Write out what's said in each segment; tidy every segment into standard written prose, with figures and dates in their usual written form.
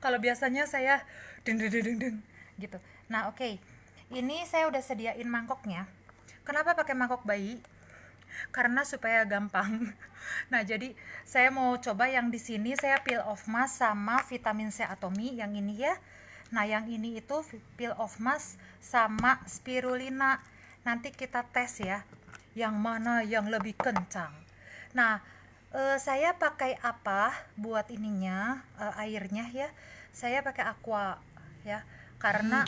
Kalau biasanya saya deng deng deng deng deng gitu. Nah, oke. Ini saya udah sediain mangkoknya. Kenapa pakai mangkok bayi? Karena supaya gampang. Nah, jadi saya mau coba yang di sini saya peel off mask sama vitamin C Atomy yang ini ya. Nah, yang ini itu peel off mask sama spirulina. Nanti kita tes ya, yang mana yang lebih kencang. Nah, saya pakai apa buat ininya, airnya ya? Saya pakai aqua ya, karena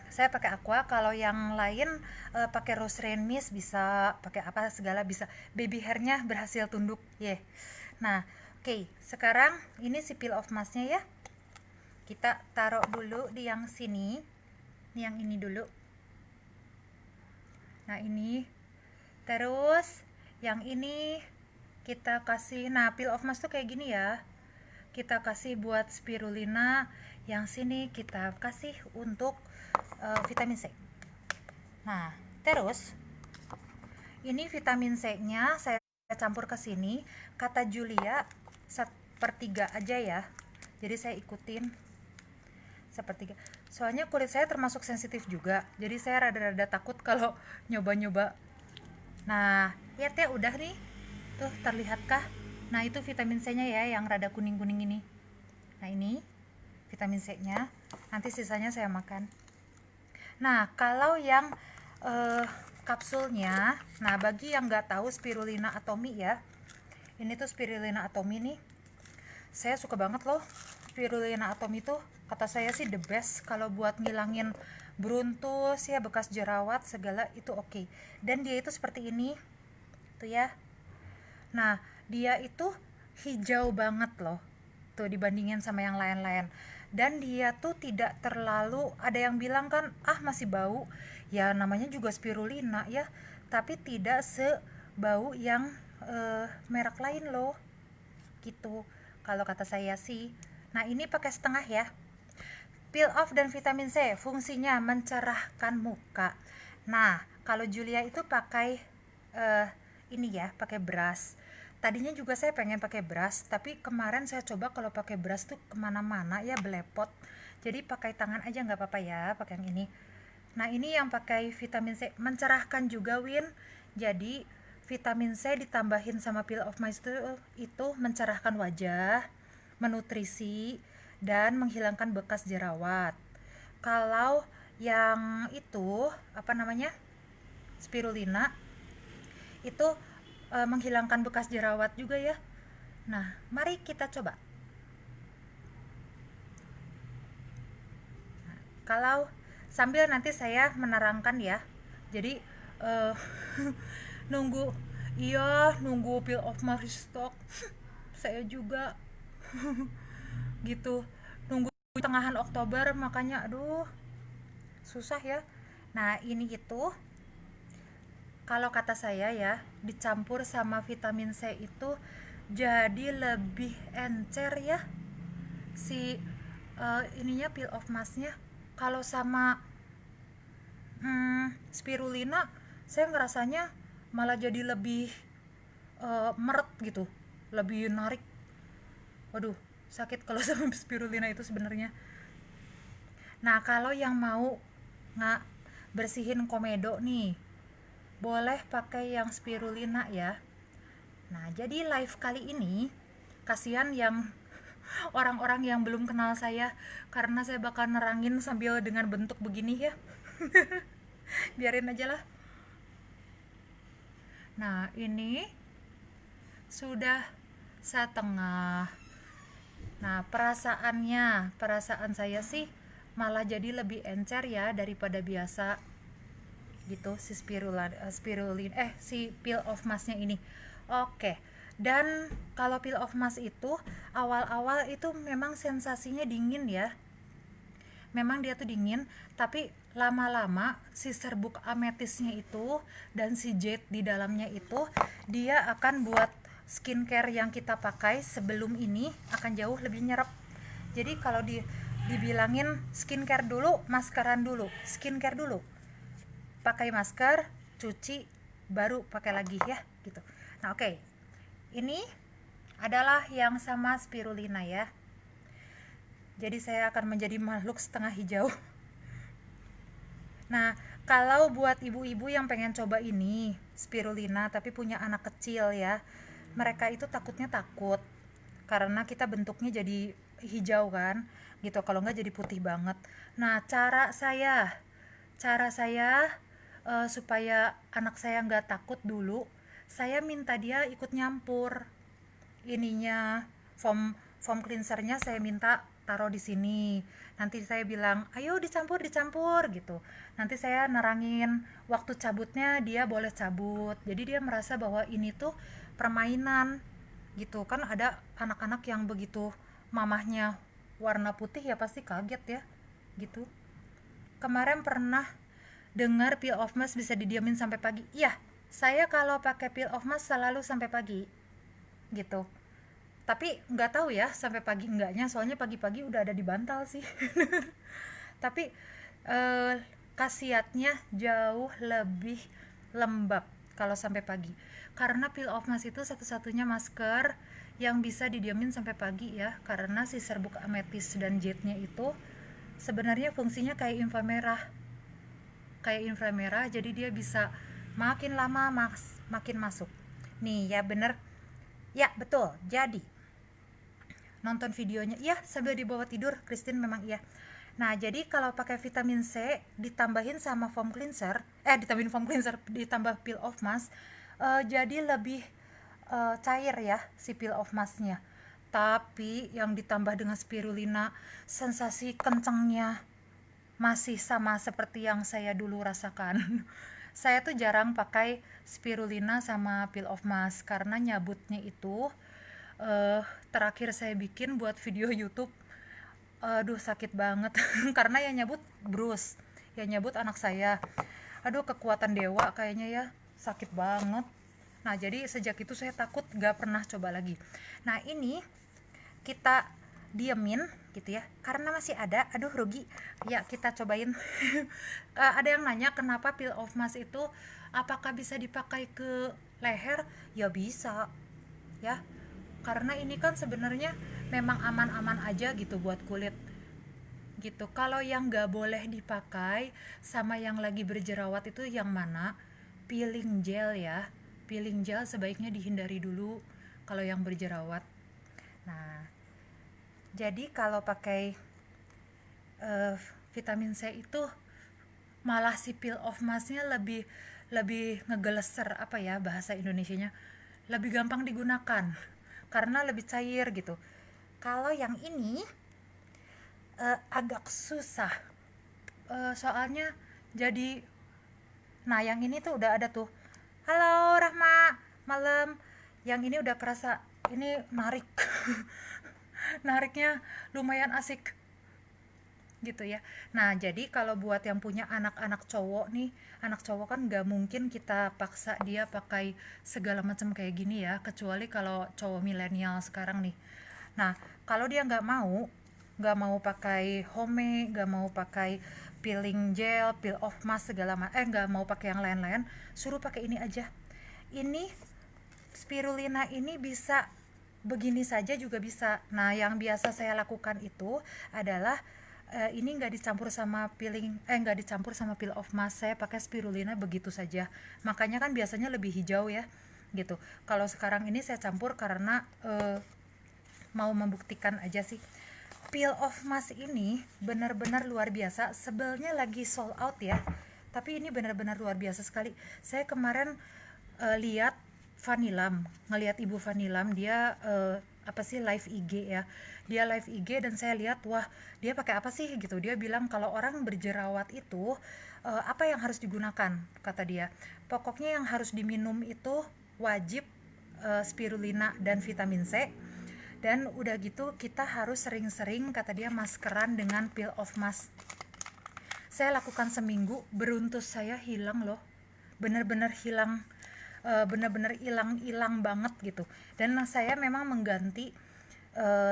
saya pakai aqua. Kalau yang lain pakai rose rain mist bisa, pakai apa segala bisa. Baby hairnya berhasil tunduk ya. Yeah. Nah, oke, sekarang ini si peel off masknya ya, kita taruh dulu di yang sini, yang ini dulu. Nah, ini terus yang ini kita kasih. Nah, peel off mask tuh kayak gini ya, kita kasih buat spirulina, yang sini kita kasih untuk vitamin C. Nah, terus ini vitamin C-nya saya campur ke sini. Kata Julia sepertiga aja ya. Jadi saya ikutin sepertiga. Soalnya kulit saya termasuk sensitif juga. Jadi saya rada-rada takut kalau nyoba-nyoba. Nah, lihat ya udah nih. Tuh, terlihatkah? Nah, itu vitamin C-nya ya yang rada kuning-kuning ini. Nah, ini vitamin C-nya. Nanti sisanya saya makan. Nah, kalau yang kapsulnya, nah bagi yang nggak tahu spirulina atomy ya, ini tuh spirulina atomy nih, saya suka banget loh. Spirulina atomy tuh kata saya sih the best kalau buat ngilangin beruntus ya, bekas jerawat segala itu oke. Dan dia itu seperti ini tuh ya. Nah, dia itu hijau banget loh tuh dibandingin sama yang lain-lain. Dan dia tuh tidak terlalu, ada yang bilang kan masih bau ya, namanya juga spirulina ya, tapi tidak sebau yang merek lain loh gitu kalau kata saya sih. Nah, ini pakai setengah ya. Peel off dan vitamin C fungsinya mencerahkan muka. Nah, kalau Julia itu pakai ini ya, pakai brush. Tadinya juga saya pengen pakai brush, tapi kemarin saya coba kalau pakai brush tuh kemana-mana ya, belepot. Jadi pakai tangan aja nggak apa-apa ya, pakai yang ini. Nah, ini yang pakai vitamin C mencerahkan juga, Win. Jadi vitamin C ditambahin sama peel of mice itu mencerahkan wajah, menutrisi, dan menghilangkan bekas jerawat. Kalau yang itu apa namanya, spirulina itu menghilangkan bekas jerawat juga ya. Nah, mari kita coba. Nah, kalau sambil nanti saya menerangkan ya. Jadi nunggu, iya, nunggu peel of my stock. Saya juga gitu, nunggu tengahan Oktober, makanya aduh susah ya. Nah, ini itu kalau kata saya ya, dicampur sama vitamin C itu jadi lebih encer ya si ininya, peel off masknya. Kalau sama spirulina saya ngerasanya malah jadi lebih meret gitu, lebih narik. Waduh, sakit kalau sama spirulina itu sebenarnya. Nah, kalau yang mau nggak bersihin komedo nih, boleh pakai yang spirulina ya. Nah, jadi live kali ini kasihan yang orang-orang yang belum kenal saya, karena saya bakal nerangin sambil dengan bentuk begini ya. Biarin aja lah. Nah, ini sudah setengah. Nah, perasaan saya sih malah jadi lebih encer ya daripada biasa gitu, si si peel off masknya ini. Oke. Dan kalau peel off mask itu awal-awal itu memang sensasinya dingin ya. Memang dia tuh dingin, tapi lama-lama si serbuk ametisnya itu dan si jade di dalamnya itu dia akan buat skincare yang kita pakai sebelum ini akan jauh lebih nyerap. Jadi kalau dibilangin skincare dulu, maskeran dulu, skincare dulu, pakai masker, cuci, baru pakai lagi ya gitu. Nah, oke. Ini adalah yang sama spirulina ya. Jadi saya akan menjadi makhluk setengah hijau. Nah, kalau buat ibu-ibu yang pengen coba ini spirulina tapi punya anak kecil ya, mereka itu takut karena kita bentuknya jadi hijau kan, gitu. Kalau nggak jadi putih banget. Nah, cara saya supaya anak saya nggak takut dulu, saya minta dia ikut nyampur ininya, foam foam cleansernya saya minta taruh di sini. Nanti saya bilang, ayo dicampur dicampur gitu. Nanti saya nerangin waktu cabutnya dia boleh cabut. Jadi dia merasa bahwa ini tuh permainan gitu. Kan ada anak-anak yang begitu mamahnya warna putih ya pasti kaget ya gitu. Kemarin pernah dengar peel off mask bisa didiamin sampai pagi. Iya, saya kalau pakai peel off mask selalu sampai pagi gitu. Tapi nggak tahu ya sampai pagi enggaknya, soalnya pagi-pagi udah ada di bantal sih. Tapi eh, khasiatnya jauh lebih lembab kalau sampai pagi, karena peel off mask itu satu-satunya masker yang bisa didiamin sampai pagi ya, karena si serbuk ametis dan jade-nya itu sebenarnya fungsinya kayak inframerah, jadi dia bisa makin lama makin masuk. Nih ya bener, ya betul. Jadi nonton videonya ya sambil dibawa tidur Christine, memang iya. Nah, jadi kalau pakai vitamin C ditambahin sama ditambah peel off mask, jadi lebih cair ya si peel off masknya. Tapi yang ditambah dengan spirulina, sensasi kencangnya masih sama seperti yang saya dulu rasakan. Saya tuh jarang pakai spirulina sama peel off mask karena nyabutnya itu terakhir saya bikin buat video YouTube, aduh sakit banget. Karena yang nyabut Bruce, yang nyabut anak saya, aduh kekuatan dewa kayaknya ya, sakit banget. Nah jadi sejak itu saya takut, gak pernah coba lagi. Nah ini kita diemin gitu ya, karena masih ada, aduh rugi ya, kita cobain. Ada yang nanya kenapa peel off mask itu apakah bisa dipakai ke leher? Ya bisa ya, karena ini kan sebenarnya memang aman-aman aja gitu buat kulit gitu. Kalau yang nggak boleh dipakai sama yang lagi berjerawat itu yang mana? Peeling gel ya, peeling gel sebaiknya dihindari dulu kalau yang berjerawat. Nah jadi kalau pakai uh, vitamin C itu malah si peel off masknya lebih lebih ngegeleser, apa ya bahasa Indonesianya, lebih gampang digunakan karena lebih cair gitu. Kalau yang ini agak susah, soalnya jadi, nah yang ini tuh udah ada tuh, halo Rahma malam, yang ini udah kerasa ini narik. Nariknya lumayan asik gitu ya. Nah jadi kalau buat yang punya anak-anak cowok nih, anak cowok kan nggak mungkin kita paksa dia pakai segala macam kayak gini ya, kecuali kalau cowok milenial sekarang nih. Nah kalau dia nggak mau pakai home, nggak mau pakai peeling gel, peel off mask nggak mau pakai yang lain-lain, suruh pakai ini aja. Ini spirulina ini bisa begini saja juga bisa. Nah yang biasa saya lakukan itu adalah ini nggak dicampur sama peel off mask, saya pakai spirulina begitu saja, makanya kan biasanya lebih hijau ya gitu. Kalau sekarang ini saya campur karena mau membuktikan aja sih. Peel off mask ini benar-benar luar biasa, sebelnya lagi sold out ya, tapi ini benar-benar luar biasa sekali. Saya kemarin lihat ngelihat ibu Vanilam, dia apa sih live IG ya, dia live IG dan saya lihat, wah dia pakai apa sih gitu. Dia bilang kalau orang berjerawat itu apa yang harus digunakan, kata dia, pokoknya yang harus diminum itu wajib spirulina dan vitamin C, dan udah gitu kita harus sering-sering, kata dia, maskeran dengan peel off mask. Saya lakukan seminggu, beruntus saya hilang loh, bener-bener hilang, bener-bener hilang banget gitu. Dan saya memang mengganti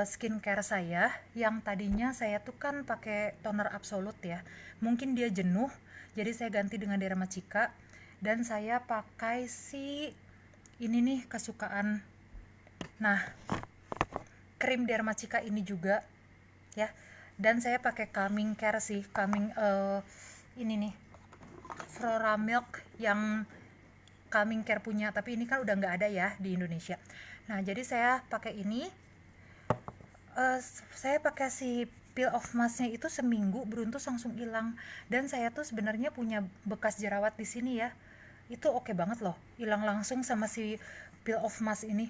skincare saya, yang tadinya saya tuh kan pakai toner absolut ya, mungkin dia jenuh, jadi saya ganti dengan Dermacika, dan saya pakai si ini nih kesukaan, nah krim Dermacika ini juga ya. dan saya pakai calming care sih, calming ini nih Flora Milk yang calming care punya, tapi ini kan udah nggak ada ya di Indonesia. Nah jadi saya pakai ini. Eh, saya pakai si peel off masknya itu seminggu beruntus langsung hilang, dan saya tuh sebenarnya punya bekas jerawat di sini ya, itu oke banget loh, hilang langsung sama si peel off mask ini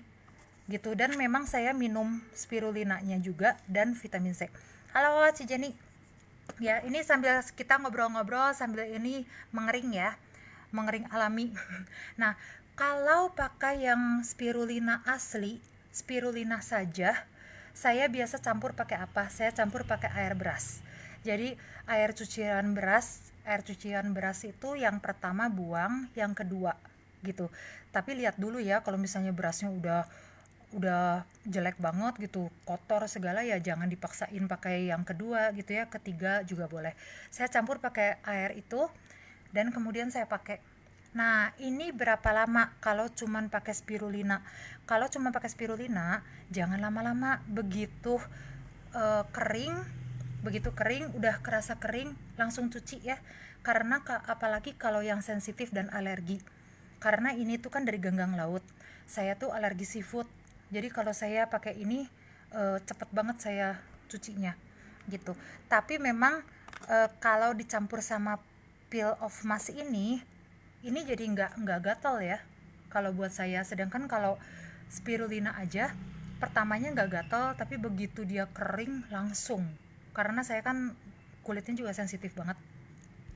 gitu. Dan memang saya minum spirulinanya juga dan vitamin C. Halo Ci Jenny, ya ini sambil kita ngobrol-ngobrol sambil ini mengering ya, mengering alami. Nah kalau pakai yang spirulina asli, spirulina saja, saya biasa campur pakai apa? Saya campur pakai air beras. Jadi air cucian beras itu yang pertama buang, yang kedua gitu. Tapi lihat dulu ya, kalau misalnya berasnya udah jelek banget gitu, kotor segala, ya jangan dipaksain pakai yang kedua gitu ya, ketiga juga boleh. Saya campur pakai air itu dan kemudian saya pakai. Nah, ini berapa lama kalau cuman pakai spirulina? Kalau cuma pakai spirulina, jangan lama-lama. Kering, begitu kering, udah kerasa kering, langsung cuci ya. Karena apalagi kalau yang sensitif dan alergi. Karena ini tuh kan dari ganggang laut. Saya tuh alergi seafood. Jadi kalau saya pakai ini cepet banget saya cucinya gitu. Tapi memang kalau dicampur sama peel of mask ini jadi nggak gatal ya kalau buat saya. Sedangkan kalau spirulina aja pertamanya nggak gatal, tapi begitu dia kering langsung, karena saya kan kulitnya juga sensitif banget.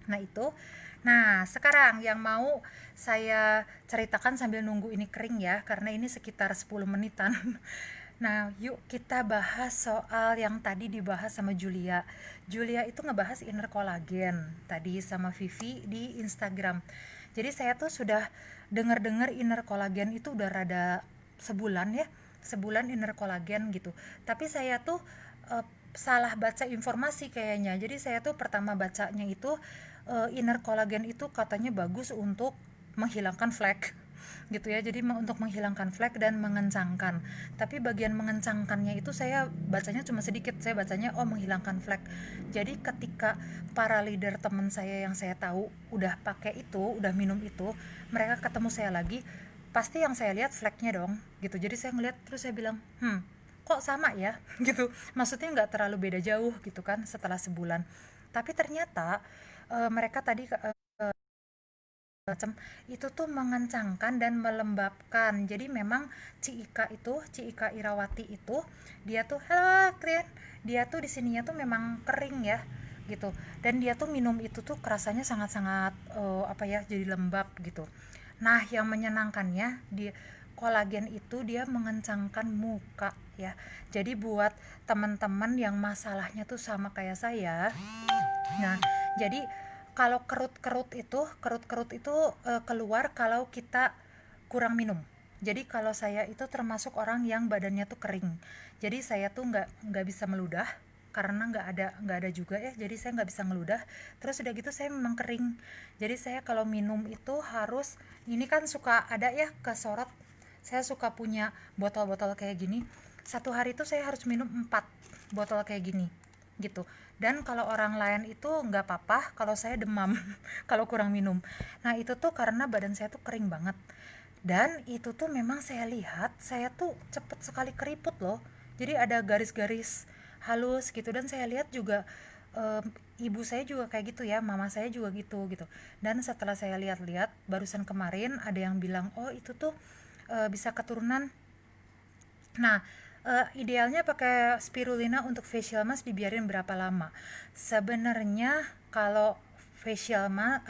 Nah itu, nah sekarang yang mau saya ceritakan sambil nunggu ini kering ya, karena ini sekitar 10 menitan. Nah yuk kita bahas soal yang tadi dibahas sama Julia. Julia itu ngebahas inner collagen tadi sama Vivi di Instagram. Jadi saya tuh sudah dengar-dengar inner collagen itu udah rada sebulan ya, sebulan inner collagen gitu. Tapi saya tuh eh, salah baca informasi kayaknya. Jadi saya tuh pertama bacanya itu inner collagen itu katanya bagus untuk menghilangkan flek gitu ya. Jadi untuk menghilangkan flek dan mengencangkan. Tapi bagian mengencangkannya itu saya bacanya cuma sedikit. Saya bacanya menghilangkan flek. Jadi ketika para leader teman saya yang saya tahu udah pakai itu, udah minum itu, mereka ketemu saya lagi, pasti yang saya lihat fleknya dong gitu. Jadi saya ngeliat terus saya bilang, kok sama ya gitu. Maksudnya nggak terlalu beda jauh gitu kan setelah sebulan. Tapi ternyata mereka tadi macam itu tuh mengencangkan dan melembabkan. Jadi memang Ci Ika Irawati itu, dia tuh halo Krin, dia tuh di sininya tuh memang kering ya gitu. Dan dia tuh minum itu tuh kerasanya sangat-sangat apa ya, jadi lembab gitu. Nah yang menyenangkannya di kolagen itu dia mengencangkan muka ya. Jadi buat teman-teman yang masalahnya tuh sama kayak saya, nah jadi kalau kerut-kerut itu keluar kalau kita kurang minum. Jadi kalau saya itu termasuk orang yang badannya tuh kering. Jadi saya tuh nggak bisa meludah karena nggak ada juga ya. Jadi saya nggak bisa meludah. Terus udah gitu saya memang kering. Jadi saya kalau minum itu harus, ini kan suka ada ya kesorot. Saya suka punya botol-botol kayak gini. Satu hari itu saya harus minum 4 botol kayak gini gitu. Dan kalau orang lain itu nggak apa-apa, kalau saya demam kalau kurang minum. Nah itu tuh karena badan saya tuh kering banget, dan itu tuh memang saya lihat saya tuh cepet sekali keriput loh. Jadi ada garis-garis halus gitu, dan saya lihat juga ibu saya juga kayak gitu ya, mama saya juga gitu. Dan setelah saya lihat-lihat barusan kemarin ada yang bilang itu tuh bisa keturunan. Nah, idealnya pakai spirulina untuk facial mask dibiarin berapa lama? Sebenarnya kalau facial mask,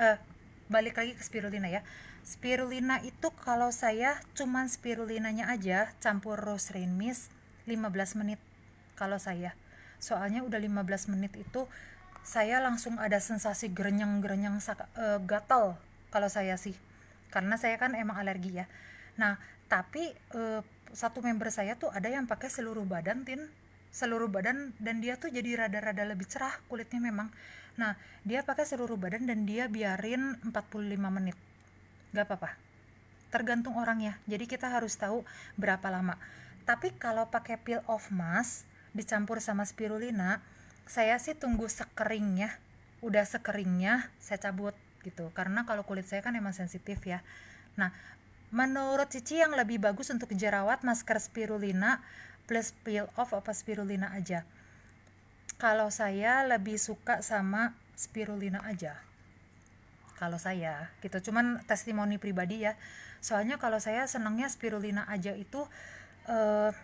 balik lagi ke spirulina ya. Spirulina itu kalau saya cuman spirulinanya aja campur rose rain mist 15 menit kalau saya. Soalnya udah 15 menit itu saya langsung ada sensasi gerenyang-gerenyang gatal kalau saya sih. Karena saya kan emang alergi ya. Nah, tapi satu member saya tuh ada yang pakai seluruh badan, seluruh badan, dan dia tuh jadi rada-rada lebih cerah kulitnya memang. Nah dia pakai seluruh badan dan dia biarin 45 menit, gak apa-apa, tergantung orangnya. Jadi kita harus tahu berapa lama. Tapi kalau pakai peel off mask dicampur sama spirulina, saya sih tunggu sekeringnya, udah sekeringnya saya cabut gitu, karena kalau kulit saya kan emang sensitif ya. Nah, menurut Cici yang lebih bagus untuk jerawat masker spirulina plus peel off apa spirulina aja? Kalau saya lebih suka sama spirulina aja, kalau saya gitu, cuman testimoni pribadi ya. Soalnya kalau saya senangnya spirulina aja itu, eh,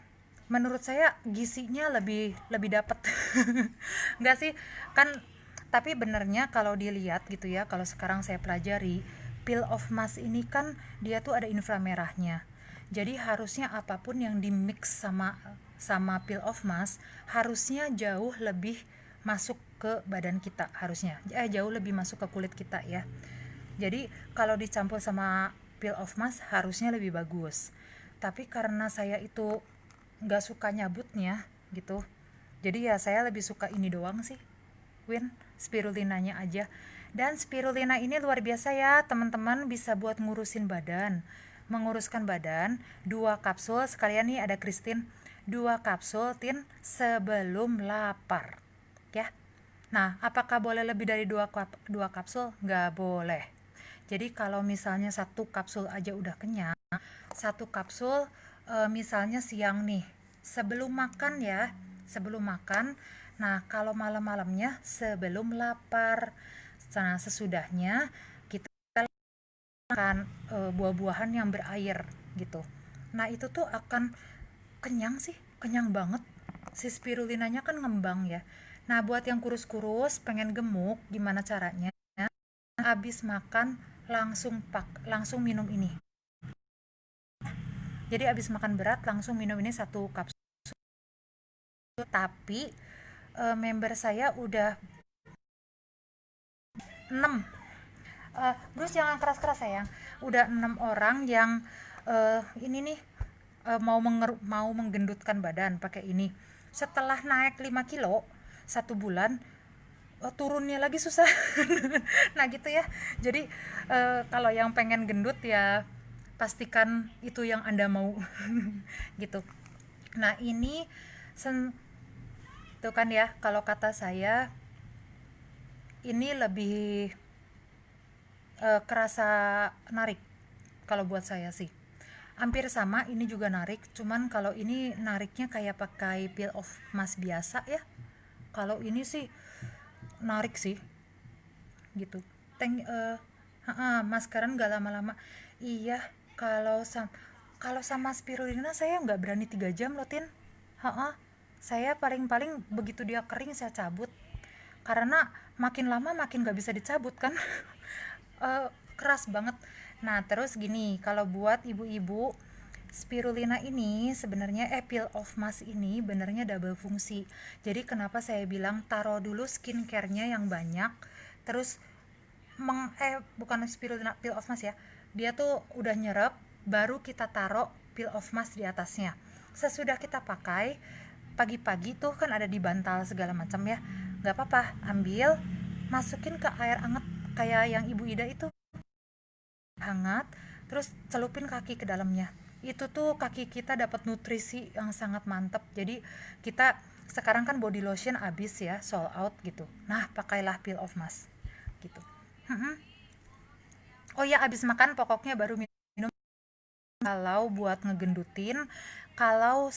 menurut saya gizinya lebih lebih dapat. Enggak sih, kan tapi benernya kalau dilihat gitu ya, kalau sekarang saya pelajari, peel off mask ini kan dia tuh ada inframerahnya. Jadi harusnya apapun yang di mix sama sama peel off mask harusnya jauh lebih masuk ke badan kita, harusnya jauh lebih masuk ke kulit kita ya. Jadi kalau dicampur sama peel off mask harusnya lebih bagus. Tapi karena saya itu nggak suka nyabutnya gitu, jadi ya saya lebih suka ini doang sih, Win, spirulinanya aja. Dan spirulina ini luar biasa ya teman-teman, bisa buat ngurusin badan, menguruskan badan. 2 kapsul sekalian nih, ada Christine, 2 kapsul tin sebelum lapar ya. Nah, apakah boleh lebih dari 2 kapsul? Nggak boleh. Jadi kalau misalnya 1 kapsul aja udah kenyang, 1 kapsul misalnya siang nih, sebelum makan ya, sebelum makan. Nah, kalau malam-malamnya sebelum lapar. Nah, sesudahnya kita makan buah-buahan yang berair gitu. Nah, itu tuh akan kenyang sih, kenyang banget. Si spirulinanya kan ngembang ya. Nah, buat yang kurus-kurus pengen gemuk, gimana caranya? Habis makan langsung minum ini. Jadi habis makan berat langsung minum ini 1 kapsul. Tapi member saya udah 6. Bruce jangan keras-keras sayang. Udah 6 orang yang ini nih, mau menggendutkan badan pakai ini. Setelah naik 5 kilo 1 bulan, turunnya lagi susah. Nah gitu ya. Jadi kalau yang pengen gendut ya pastikan itu yang Anda mau. Gitu. Nah ini tuh kan ya, kalau kata saya ini lebih kerasa narik kalau buat saya sih. Hampir sama, ini juga narik, cuman kalau ini nariknya kayak pakai peel off mask biasa ya. Kalau ini sih narik sih gitu. Maskeran nggak lama-lama. Iya, kalau sama spirulina saya nggak berani 3 jam loh tin. Saya paling-paling begitu dia kering saya cabut, karena makin lama makin nggak bisa dicabut kan. Keras banget. Nah terus gini, kalau buat ibu-ibu, spirulina ini sebenarnya peel off mask ini benernya double fungsi. Jadi kenapa saya bilang taruh dulu skincare-nya yang banyak, terus bukan spirulina peel off mask ya, dia tuh udah nyerap, baru kita taruh peel off mask di atasnya. Sesudah kita pakai pagi-pagi tuh kan ada di bantal segala macam ya, nggak apa-apa, ambil masukin ke air hangat kayak yang Ibu Ida itu, hangat, terus celupin kaki ke dalamnya. Itu tuh kaki kita dapat nutrisi yang sangat mantap. Jadi kita sekarang kan body lotion abis ya, sold out gitu. Nah pakailah peel off mask gitu. Oh ya, abis makan pokoknya baru minum. Kalau buat ngegendutin, kalau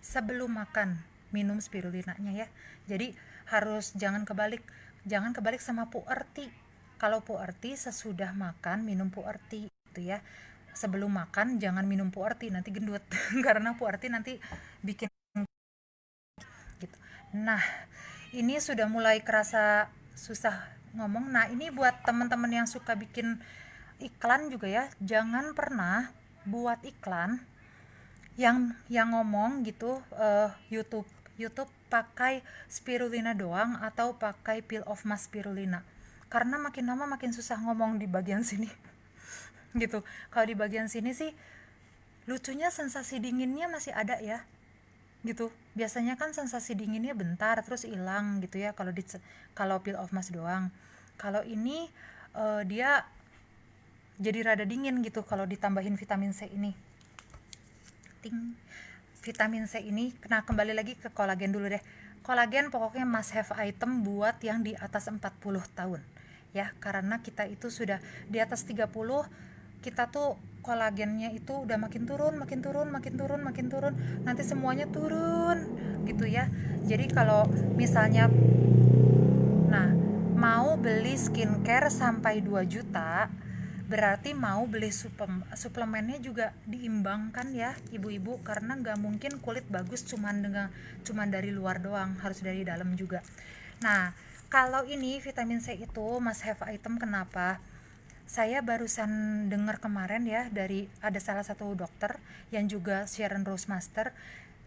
sebelum makan minum spirulinanya ya. Jadi harus jangan kebalik sama puerti. Kalau puerti sesudah makan minum puerti gitu ya. Sebelum makan jangan minum puerti, nanti gendut. Karena puerti nanti bikin gitu. Nah, ini sudah mulai kerasa susah ngomong. Nah, ini buat teman-teman yang suka bikin iklan juga ya, jangan pernah buat iklan yang ngomong gitu, YouTube pakai spirulina doang atau pakai peel off mask spirulina, karena makin lama makin susah ngomong di bagian sini. Gitu. Kalau di bagian sini sih lucunya sensasi dinginnya masih ada ya gitu. Biasanya kan sensasi dinginnya bentar terus hilang gitu ya kalau peel off mask doang. Kalau ini dia jadi rada dingin gitu kalau ditambahin vitamin C ini. Ting. vitamin C ini, nah kembali lagi ke kolagen dulu deh. Kolagen pokoknya must have item buat yang di atas 40 tahun ya, karena kita itu sudah di atas 30, kita tuh kolagennya itu udah makin turun, makin turun, makin turun, makin turun, nanti semuanya turun gitu ya. Jadi kalau misalnya, nah, mau beli skincare sampai 2 juta, berarti mau beli suplemennya juga diimbangkan ya ibu-ibu, karena nggak mungkin kulit bagus cuman dari luar doang, harus dari dalam juga. Nah, kalau ini vitamin C itu must have item. Kenapa? Saya barusan dengar kemarin ya, dari ada salah satu dokter yang juga Sharon Rose Master.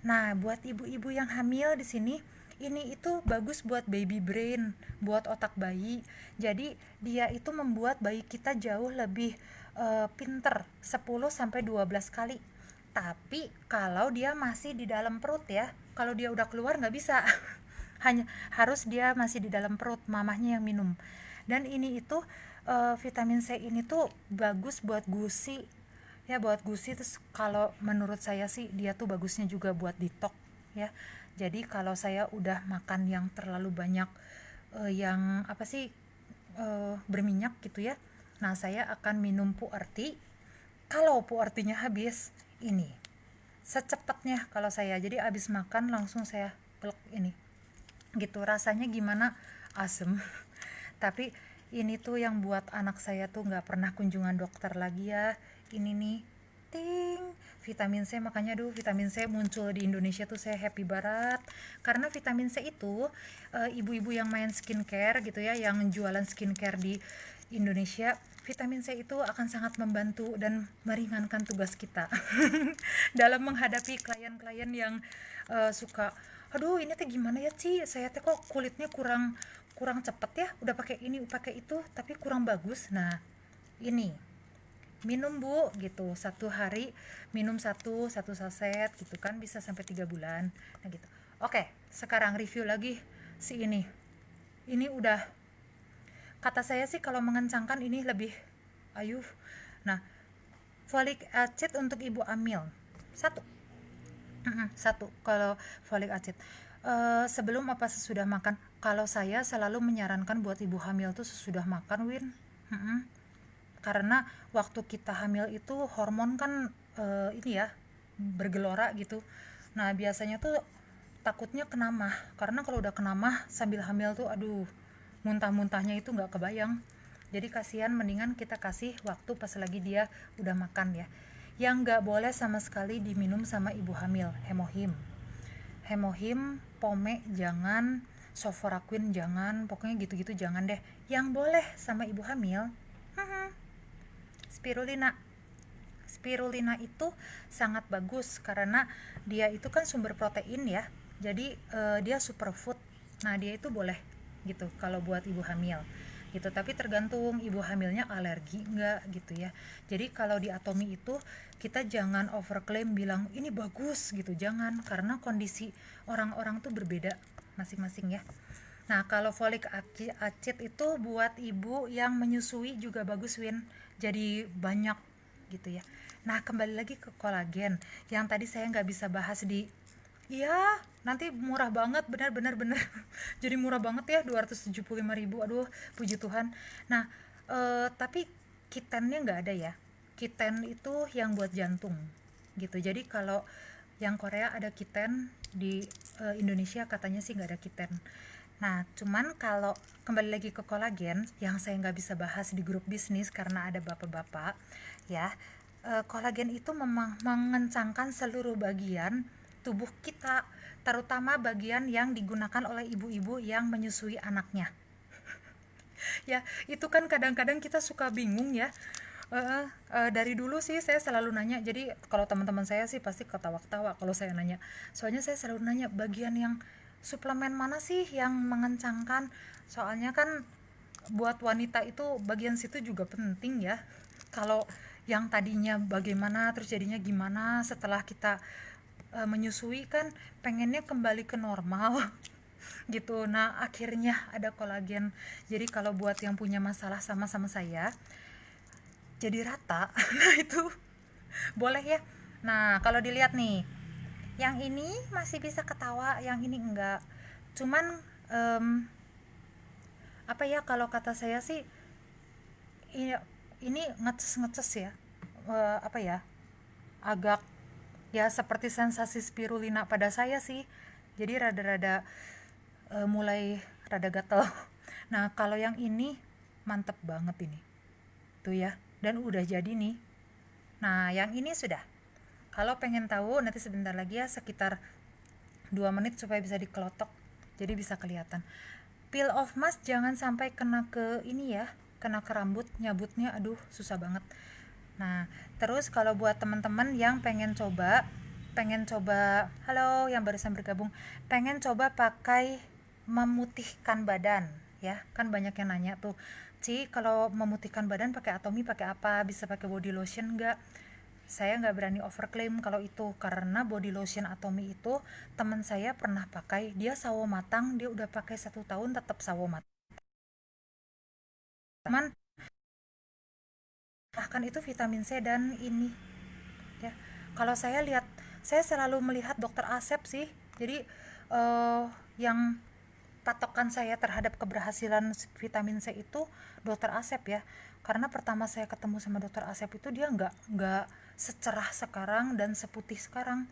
Nah, buat ibu-ibu yang hamil di sini, ini itu bagus buat baby brain, buat otak bayi. Jadi dia itu membuat bayi kita jauh lebih pinter 10 sampai 12 kali. Tapi kalau dia masih di dalam perut ya, kalau dia udah keluar nggak bisa. Hanya harus dia masih di dalam perut, mamahnya yang minum. Dan ini itu vitamin C ini tuh bagus buat gusi ya, buat gusi. Terus kalau menurut saya sih dia tuh bagusnya juga buat detox ya. Jadi kalau saya udah makan yang terlalu banyak yang apa sih, berminyak gitu ya, nah saya akan minum puerti. Kalau puertinya habis, ini secepatnya kalau saya, jadi abis makan langsung saya pelek ini gitu. Rasanya gimana? Asem. Tapi ini tuh yang buat anak saya tuh nggak pernah kunjungan dokter lagi ya. Ini nih, ting, vitamin C. Makanya vitamin C muncul di Indonesia tuh saya happy banget, karena vitamin C itu ibu-ibu yang main skincare gitu ya, yang jualan skincare di Indonesia, vitamin C itu akan sangat membantu dan meringankan tugas kita dalam menghadapi klien-klien yang suka, aduh ini teh gimana ya Ci, saya teh kok kulitnya kurang kurang cepet ya, udah pakai ini pakai itu tapi kurang bagus. Nah ini minum bu gitu, satu hari minum satu saset gitu kan, bisa sampai 3 bulan. Nah gitu. Oke, sekarang review lagi si ini udah, kata saya sih kalau mengencangkan ini lebih ayuh. Nah, folic acid untuk ibu hamil satu kalau folic acid sebelum apa sesudah makan. Kalau saya selalu menyarankan buat ibu hamil tuh sesudah makan, Win. Karena waktu kita hamil itu hormon kan ini ya, bergelora gitu. Nah biasanya tuh takutnya kena mah, karena kalau udah kena mah sambil hamil tuh aduh, muntah-muntahnya itu nggak kebayang. Jadi kasihan, mendingan kita kasih waktu pas lagi dia udah makan ya. Yang nggak boleh sama sekali diminum sama ibu hamil, hemohim, pome jangan, sofaraquin jangan, pokoknya gitu-gitu jangan deh. Yang boleh sama ibu hamil, spirulina itu sangat bagus karena dia itu kan sumber protein ya, jadi dia superfood. Nah dia itu boleh gitu kalau buat ibu hamil gitu, tapi tergantung ibu hamilnya alergi enggak gitu ya. Jadi kalau di Atomy itu kita jangan overclaim bilang ini bagus gitu, jangan, karena kondisi orang-orang tuh berbeda masing-masing ya. Nah kalau folic acid itu buat ibu yang menyusui juga bagus, Win, jadi banyak gitu ya. Nah kembali lagi ke kolagen yang tadi saya nggak bisa bahas di, iya nanti murah banget, benar-benar benar jadi murah banget ya, 275.000, aduh puji Tuhan. Nah tapi kitennya nggak ada ya, kiten itu yang buat jantung gitu. Jadi kalau yang Korea ada kiten, di Indonesia katanya sih nggak ada kiten. Nah cuman kalau kembali lagi ke kolagen yang saya nggak bisa bahas di grup bisnis karena ada bapak-bapak ya, kolagen itu memang mengencangkan seluruh bagian tubuh kita, terutama bagian yang digunakan oleh ibu-ibu yang menyusui anaknya. Ya itu kan kadang-kadang kita suka bingung ya. Dari dulu sih saya selalu nanya, jadi kalau teman-teman saya sih pasti ketawa-ketawa kalau saya nanya, soalnya saya selalu nanya bagian yang suplemen mana sih yang mengencangkan, soalnya kan buat wanita itu bagian situ juga penting ya. Kalau yang tadinya bagaimana terus jadinya gimana setelah kita menyusui, kan pengennya kembali ke normal gitu. Nah akhirnya ada kolagen, jadi kalau buat yang punya masalah sama-sama saya jadi rata nah itu boleh ya. Nah kalau dilihat nih, Yang ini masih bisa ketawa, yang ini enggak. Cuman apa ya, kalau kata saya sih ini ngeces-ngeces ya. Apa ya, agak ya seperti sensasi spirulina pada saya sih. Jadi rada-rada mulai rada gatel. Nah, kalau yang ini mantep banget ini. Tuh ya, dan udah jadi nih. Nah, yang ini sudah. Kalau pengen tahu nanti sebentar lagi ya, sekitar 2 menit supaya bisa dikelotok. Jadi bisa kelihatan. Peel off mask jangan sampai kena ke ini ya, kena ke rambut, nyabutnya aduh susah banget. Nah, terus kalau buat teman-teman yang pengen coba, halo yang barusan bergabung, pengen coba pakai memutihkan badan, ya kan banyak yang nanya tuh, Ci kalau memutihkan badan pakai Atomy pakai apa, bisa pakai body lotion nggak? Saya nggak berani overclaim kalau itu, karena body lotion Atomy itu teman saya pernah pakai, dia sawo matang, dia udah pakai 1 tahun tetap sawo matang. Teman, bahkan itu vitamin C dan ini ya, kalau saya lihat, saya selalu melihat dokter Asep sih. Jadi yang patokan saya terhadap keberhasilan vitamin C itu dokter Asep ya, karena pertama saya ketemu sama dokter Asep itu dia nggak secerah sekarang dan seputih sekarang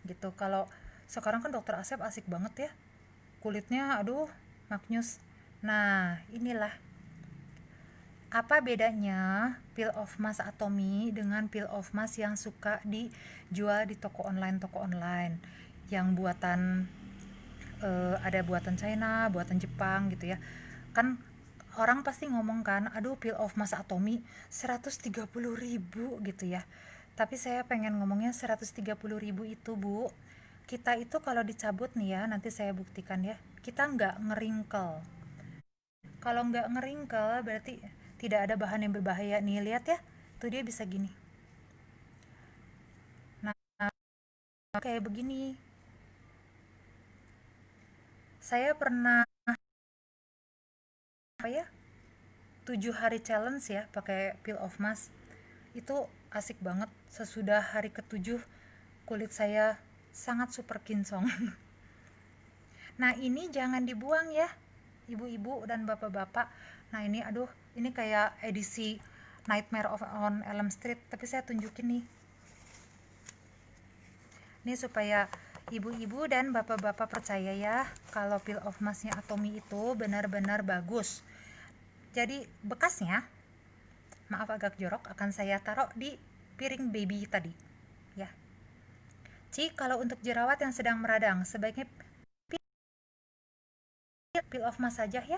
gitu. Kalau sekarang kan dokter Asep asik banget ya, kulitnya aduh maknyus. Nah, inilah apa bedanya peel off mask Atomy dengan peel off mask yang suka dijual di toko online yang buatan ada buatan China, buatan Jepang gitu ya. Kan orang pasti ngomong kan, aduh peel off mask Atomy 130.000 gitu ya. Tapi saya pengen ngomongnya 130.000 itu, Bu, kita itu kalau dicabut nih ya, nanti saya buktikan ya, kita nggak ngeringkel. Kalau nggak ngeringkel berarti tidak ada bahan yang berbahaya nih, lihat ya, tuh dia bisa gini. Nah, kayak begini. Saya pernah apa ya, 7 hari challenge ya pakai peel off mask. Itu asik banget. Sesudah hari ke-7 kulit saya sangat super kinclong. Nah, ini jangan dibuang ya, ibu-ibu dan bapak-bapak. Nah, ini aduh, ini kayak edisi Nightmare on Elm Street, tapi saya tunjukin nih. Ini supaya ibu-ibu dan bapak-bapak percaya ya, kalau peel off masknya Atomy itu benar-benar bagus. Jadi bekasnya, maaf agak jorok, akan saya taruh di piring baby tadi ya. Ci, kalau untuk jerawat yang sedang meradang, sebaiknya peel off mask saja ya.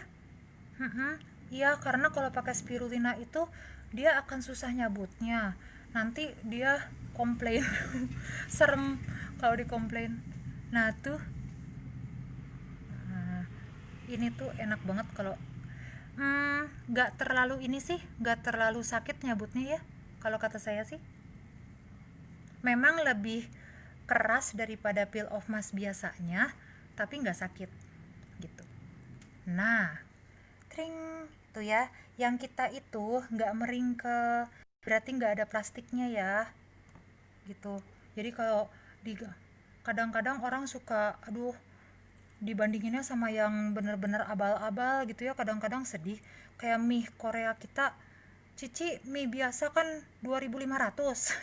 Iya, karena kalau pakai spirulina itu dia akan susah nyabutnya. Nanti dia komplain. Serem kalau dikomplain. Nah, tuh. Nah, ini tuh enak banget kalau nggak terlalu ini sih, nggak terlalu sakit nyabutnya ya. Kalau kata saya sih, memang lebih keras daripada peel off mask biasanya, tapi nggak sakit gitu. Nah, tring tuh ya, yang kita itu nggak meringkel, berarti nggak ada plastiknya ya gitu. Jadi kalau di kadang-kadang orang suka aduh dibandinginnya sama yang bener-bener abal-abal gitu ya, kadang-kadang sedih. Kayak mie Korea kita, Cici, mie biasa kan 2.500.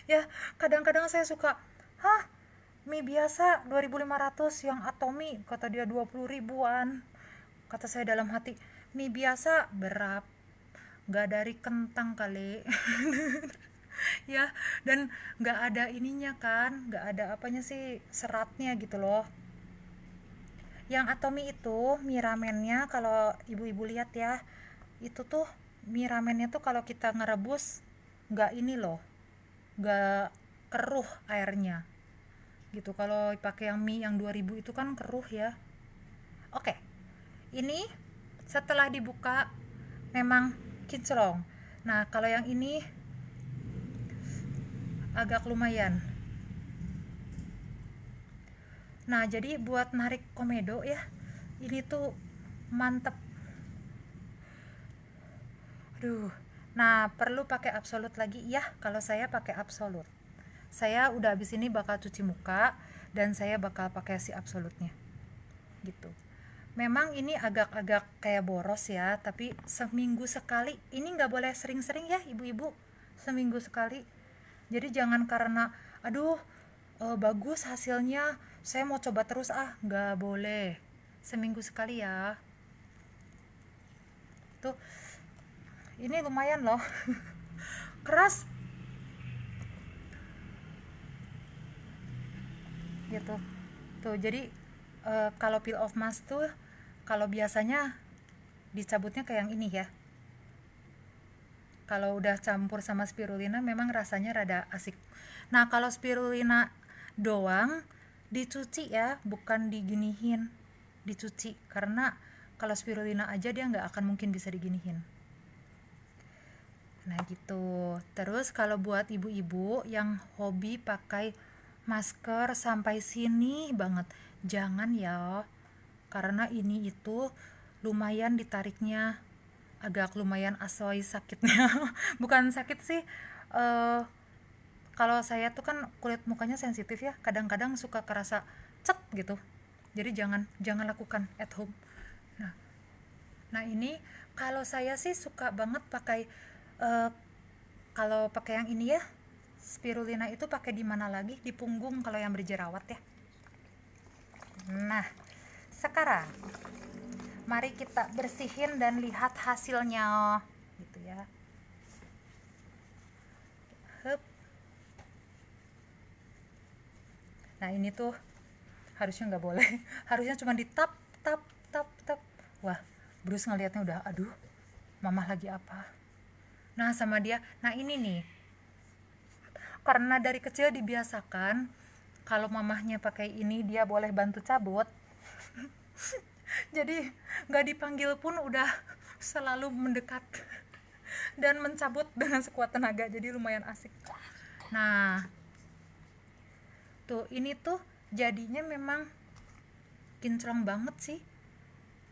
Ya, kadang-kadang saya suka, hah, mie biasa 2.500, yang Atomy kata dia 20 ribuan. Kata saya dalam hati, mie biasa berapa, nggak dari kentang kali. Ya, dan nggak ada ininya kan, nggak ada apanya sih, seratnya gitu loh. Yang Atomy itu mie ramennya, kalau ibu-ibu lihat ya, itu tuh mie ramennya tuh kalau kita ngerebus nggak ini loh, nggak keruh airnya gitu. Kalau pakai yang mie yang 2000 itu kan keruh ya. Oke, ini setelah dibuka memang kinclong. Nah, kalau yang ini agak lumayan. Nah, jadi buat narik komedo ya, ini tuh mantep. Aduh. Nah, perlu pakai absolut lagi ya, kalau saya pakai absolut. Saya udah habis ini bakal cuci muka dan saya bakal pakai si absolutnya gitu. Memang ini agak-agak kayak boros ya, tapi seminggu sekali. Ini nggak boleh sering-sering ya ibu-ibu, seminggu sekali. Jadi jangan karena aduh bagus hasilnya saya mau coba terus, nggak boleh, seminggu sekali ya. Tuh, ini lumayan loh. Keras gitu. Tuh jadi kalau peel off mask tuh kalau biasanya dicabutnya kayak yang ini ya. Kalau udah campur sama spirulina memang rasanya rada asik. Nah kalau spirulina doang dicuci ya, bukan diginihin, dicuci, karena kalau spirulina aja dia nggak akan mungkin bisa diginihin. Nah gitu. Terus kalau buat ibu-ibu yang hobi pakai masker sampai sini banget, jangan ya, karena ini itu lumayan ditariknya, agak lumayan asoy sakitnya. Bukan sakit sih, eh kalau saya tuh kan kulit mukanya sensitif ya, kadang-kadang suka kerasa cet gitu. Jadi jangan jangan lakukan at home. Nah, nah ini kalau saya sih suka banget pakai eh, kalau pakai yang ini ya, spirulina itu pakai di mana lagi? Di punggung kalau yang berjerawat ya. Nah, sekarang mari kita bersihin dan lihat hasilnya gitu ya. Hup. Nah ini tuh harusnya nggak boleh. Harusnya cuma di tap tap tap tap. Wah, Bruce ngelihatnya udah aduh, mama lagi apa. Nah sama dia, nah ini nih, karena dari kecil dibiasakan kalau mamahnya pakai ini dia boleh bantu cabut. Jadi nggak dipanggil pun udah selalu mendekat dan mencabut dengan sekuat tenaga, jadi lumayan asik. Nah tuh ini tuh jadinya memang kinclong banget sih,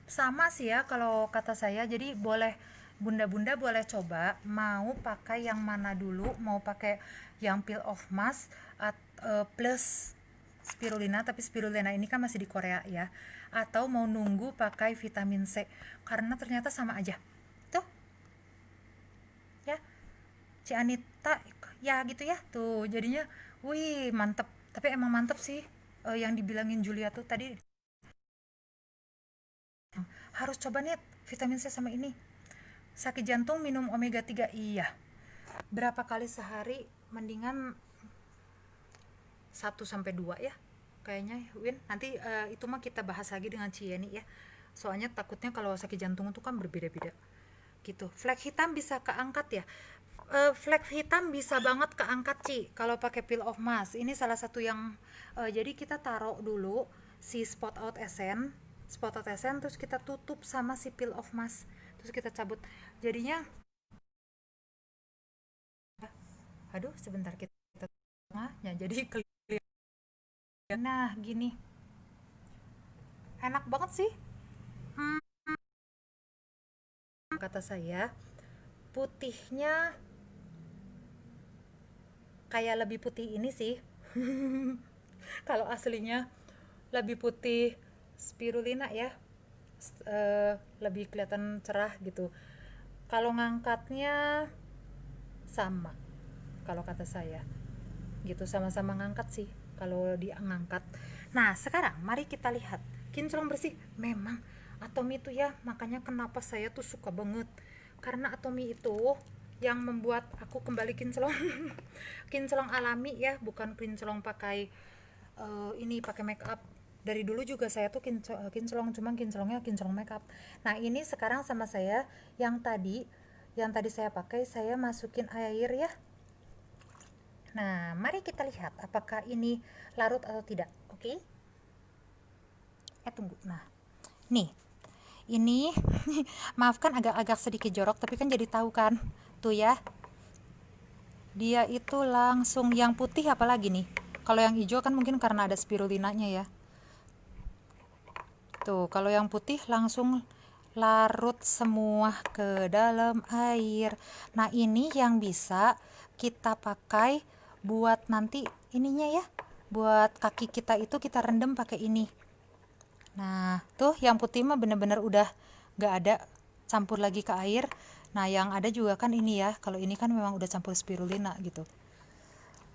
sama sih ya kalau kata saya. Jadi boleh bunda-bunda boleh coba mau pakai yang mana dulu, mau pakai yang peel off mask plus spirulina, tapi spirulina ini kan masih di Korea ya, atau mau nunggu pakai vitamin C, karena ternyata sama aja tuh ya. Ci Anita ya gitu ya tuh jadinya, wih mantep, tapi emang mantep sih. Yang dibilangin Julia tuh tadi harus coba nih vitamin C sama ini. Sakit jantung minum omega 3, iya, berapa kali sehari, mendingan 1 sampai 2 ya kayaknya Win. Nanti itu mah kita bahas lagi dengan Cieni ya, soalnya takutnya kalau sakit jantung itu kan berbeda-beda gitu. Flek hitam bisa keangkat ya. Flek hitam bisa banget keangkat Ci kalau pakai peel off mask. Ini salah satu yang jadi kita taruh dulu si spot out essence, terus kita tutup sama si peel off mask, terus kita cabut, jadinya aduh sebentar kita tengahnya jadi kelihatan. Nah gini enak banget sih. hmm, Kata saya putihnya kayak lebih putih ini sih. Kalau aslinya lebih putih spirulina ya, lebih kelihatan cerah gitu. Kalau ngangkatnya sama, kalau kata saya gitu, sama-sama ngangkat sih kalau dia ngangkat. Nah sekarang mari kita lihat kinclong bersih. Memang Atomi itu ya, makanya kenapa saya tuh suka banget, karena Atomi itu yang membuat aku kembali kinclong. Kinclong alami ya, bukan kinclong pakai ini pakai make up. Dari dulu juga saya tuh kinclong, cuma kinclongnya kinclong make up. Nah ini sekarang sama saya yang tadi saya pakai, saya masukin air ya. Nah mari kita lihat apakah ini larut atau tidak. Oke, tunggu. Nah nih ini maafkan agak-agak sedikit jorok, tapi kan jadi tahu kan tuh ya, dia itu langsung yang putih. Apalagi nih kalau yang hijau kan mungkin karena ada spirulinanya ya. Tuh kalau yang putih langsung larut semua ke dalam air. Nah ini yang bisa kita pakai buat nanti ininya ya, buat kaki kita itu kita rendam pakai ini. Nah tuh yang putih mah bener-bener udah gak ada, campur lagi ke air. Nah yang ada juga kan ini ya, kalau ini kan memang udah campur spirulina gitu.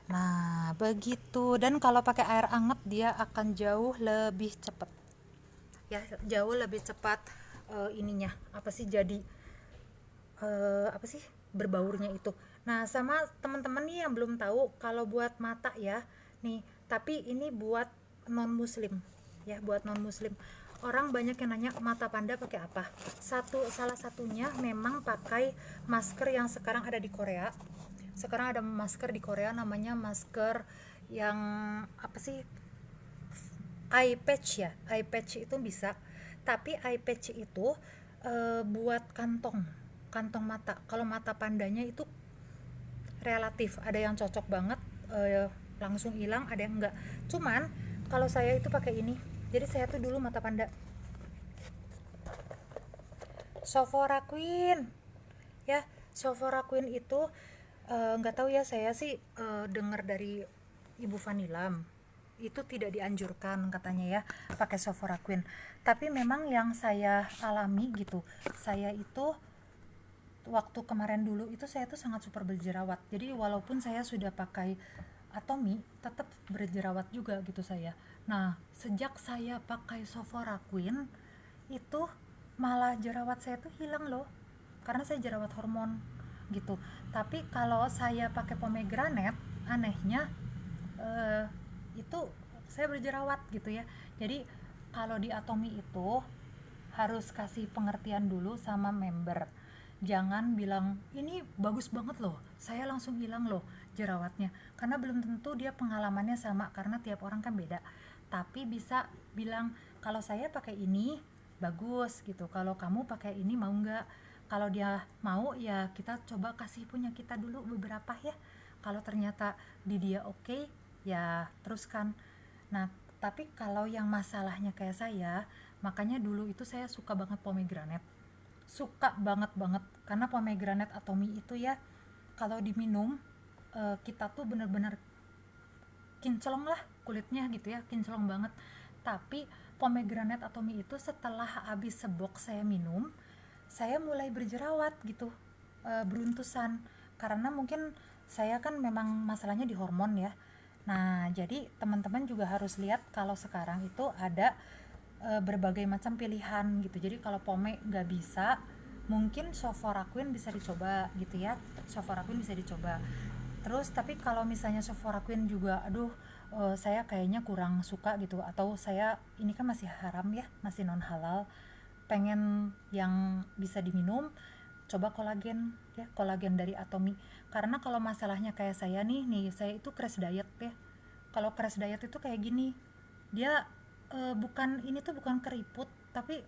Nah begitu, dan kalau pakai air anget dia akan jauh lebih cepat ya, jauh lebih cepat ininya apa sih, jadi apa sih, berbaurnya itu. Nah sama teman-teman nih yang belum tahu, kalau buat mata ya nih, tapi ini buat non muslim ya, buat non muslim. Orang banyak yang nanya mata panda pakai apa. Salah satunya memang pakai masker yang sekarang ada di Korea. Sekarang ada masker di Korea namanya masker yang apa sih, eye patch ya, eye patch itu bisa. Tapi eye patch itu buat kantong mata. Kalau mata pandanya itu relatif, ada yang cocok banget langsung hilang, ada yang enggak. Cuman kalau saya itu pakai ini, jadi saya tuh dulu mata panda Sephora Queen ya. Sephora Queen itu nggak tahu ya, saya sih dengar dari Ibu Vanilam itu tidak dianjurkan katanya ya pakai Sephora Queen. Tapi memang yang saya alami gitu, saya itu waktu kemarin dulu itu saya tuh sangat super berjerawat. Jadi walaupun saya sudah pakai Atomy tetap berjerawat juga gitu saya. Nah sejak saya pakai Sephora Queen itu malah jerawat saya tuh hilang loh, karena saya jerawat hormon gitu. Tapi kalau saya pakai pomegranate, anehnya eh, itu saya berjerawat gitu ya. Jadi kalau di Atomy itu harus kasih pengertian dulu sama member, jangan bilang ini bagus banget loh saya langsung hilang loh jerawatnya, karena belum tentu dia pengalamannya sama, karena tiap orang kan beda. Tapi bisa bilang kalau saya pakai ini bagus gitu, kalau kamu pakai ini mau nggak. Kalau dia mau ya kita coba kasih punya kita dulu beberapa ya, kalau ternyata di dia oke, ya teruskan. Nah tapi kalau yang masalahnya kayak saya, makanya dulu itu saya suka banget pomegranate, suka banget banget, karena pomegranate Atomy itu ya kalau diminum kita tuh bener-bener kinclong lah kulitnya gitu ya, kinclong banget. Tapi pomegranate Atomy itu setelah habis sebox saya minum, saya mulai berjerawat gitu, beruntusan, karena mungkin saya kan memang masalahnya di hormon ya. Nah jadi teman-teman juga harus lihat kalau sekarang itu ada berbagai macam pilihan gitu. Jadi kalau pome nggak bisa, mungkin Sephora Queen bisa dicoba gitu ya. Sephora Queen bisa dicoba. Terus tapi kalau misalnya Sephora Queen juga aduh saya kayaknya kurang suka gitu, atau saya ini kan masih haram ya, masih non halal, pengen yang bisa diminum, coba kolagen ya, kolagen dari Atomy. Karena kalau masalahnya kayak saya nih saya itu crash diet ya. Kalau crash diet itu kayak gini, dia bukan ini tuh bukan keriput, tapi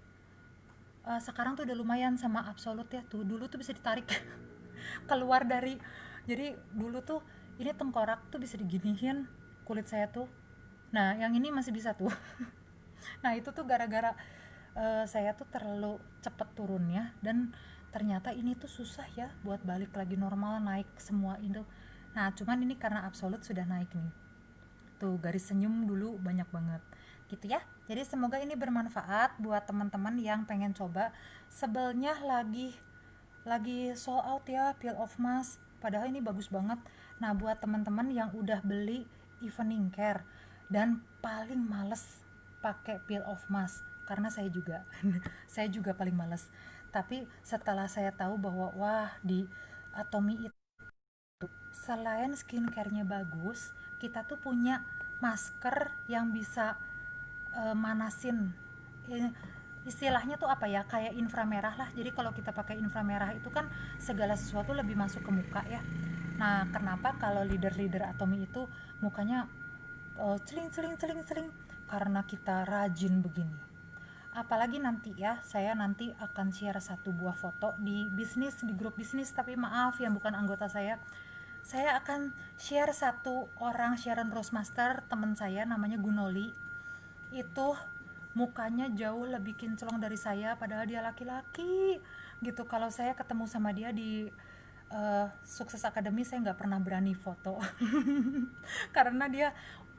sekarang tuh udah lumayan sama Absolut ya. Tuh dulu tuh bisa ditarik keluar dari, jadi dulu tuh ini tengkorak tuh bisa diginihin kulit saya tuh. Nah yang ini masih bisa tuh. Nah itu tuh gara-gara saya tuh terlalu cepet turunnya, dan ternyata ini tuh susah ya buat balik lagi normal, naik semua itu. Nah cuman ini karena Absolut sudah naik nih, tuh garis senyum dulu banyak banget gitu ya. Jadi semoga ini bermanfaat buat teman-teman yang pengen coba. Sebelnya lagi sold out ya peel off mask, padahal ini bagus banget. Nah buat teman-teman yang udah beli evening care dan paling males pakai peel off mask, karena saya juga saya juga paling males. Tapi setelah saya tahu bahwa wah di Atomy itu selain skincare-nya bagus, kita tuh punya masker yang bisa manasin, istilahnya tuh apa ya, kayak inframerah lah. Jadi kalau kita pakai inframerah itu kan segala sesuatu lebih masuk ke muka ya. Nah kenapa kalau leader-leader Atomy itu mukanya celing celing celing celing, karena kita rajin begini. Apalagi nanti ya, saya nanti akan share satu buah foto di bisnis, di grup bisnis, tapi maaf yang bukan anggota saya akan share satu orang Sharon Rosemaster, teman saya namanya Gunoli. Itu mukanya jauh lebih kinclong dari saya, padahal dia laki-laki gitu. Kalau saya ketemu sama dia di Sukses Academy saya nggak pernah berani foto karena dia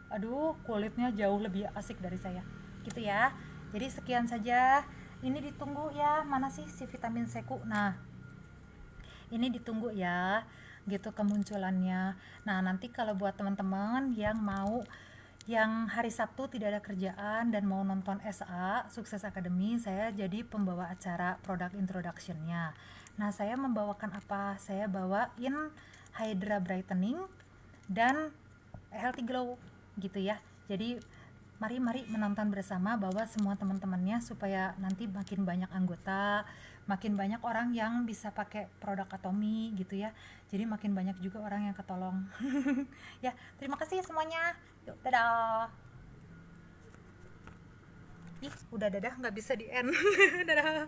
aduh kulitnya jauh lebih asik dari saya gitu ya. Jadi sekian saja, ini ditunggu ya, mana sih si vitamin C ku. Nah ini ditunggu ya gitu kemunculannya. Nah nanti kalau buat teman-teman yang mau, yang hari Sabtu tidak ada kerjaan dan mau nonton SA Sukses Academy, saya jadi pembawa acara product introduction-nya. Nah saya membawakan apa? Saya bawain Hydra Brightening dan Healthy Glow gitu ya. Jadi mari menonton bersama, bawa semua teman-temannya supaya nanti makin banyak anggota, makin banyak orang yang bisa pakai produk Atomy gitu ya. Jadi makin banyak juga orang yang ketolong. Ya, terima kasih semuanya. Yuk, dadah. Ih, udah dadah, nggak bisa di end. Dadah.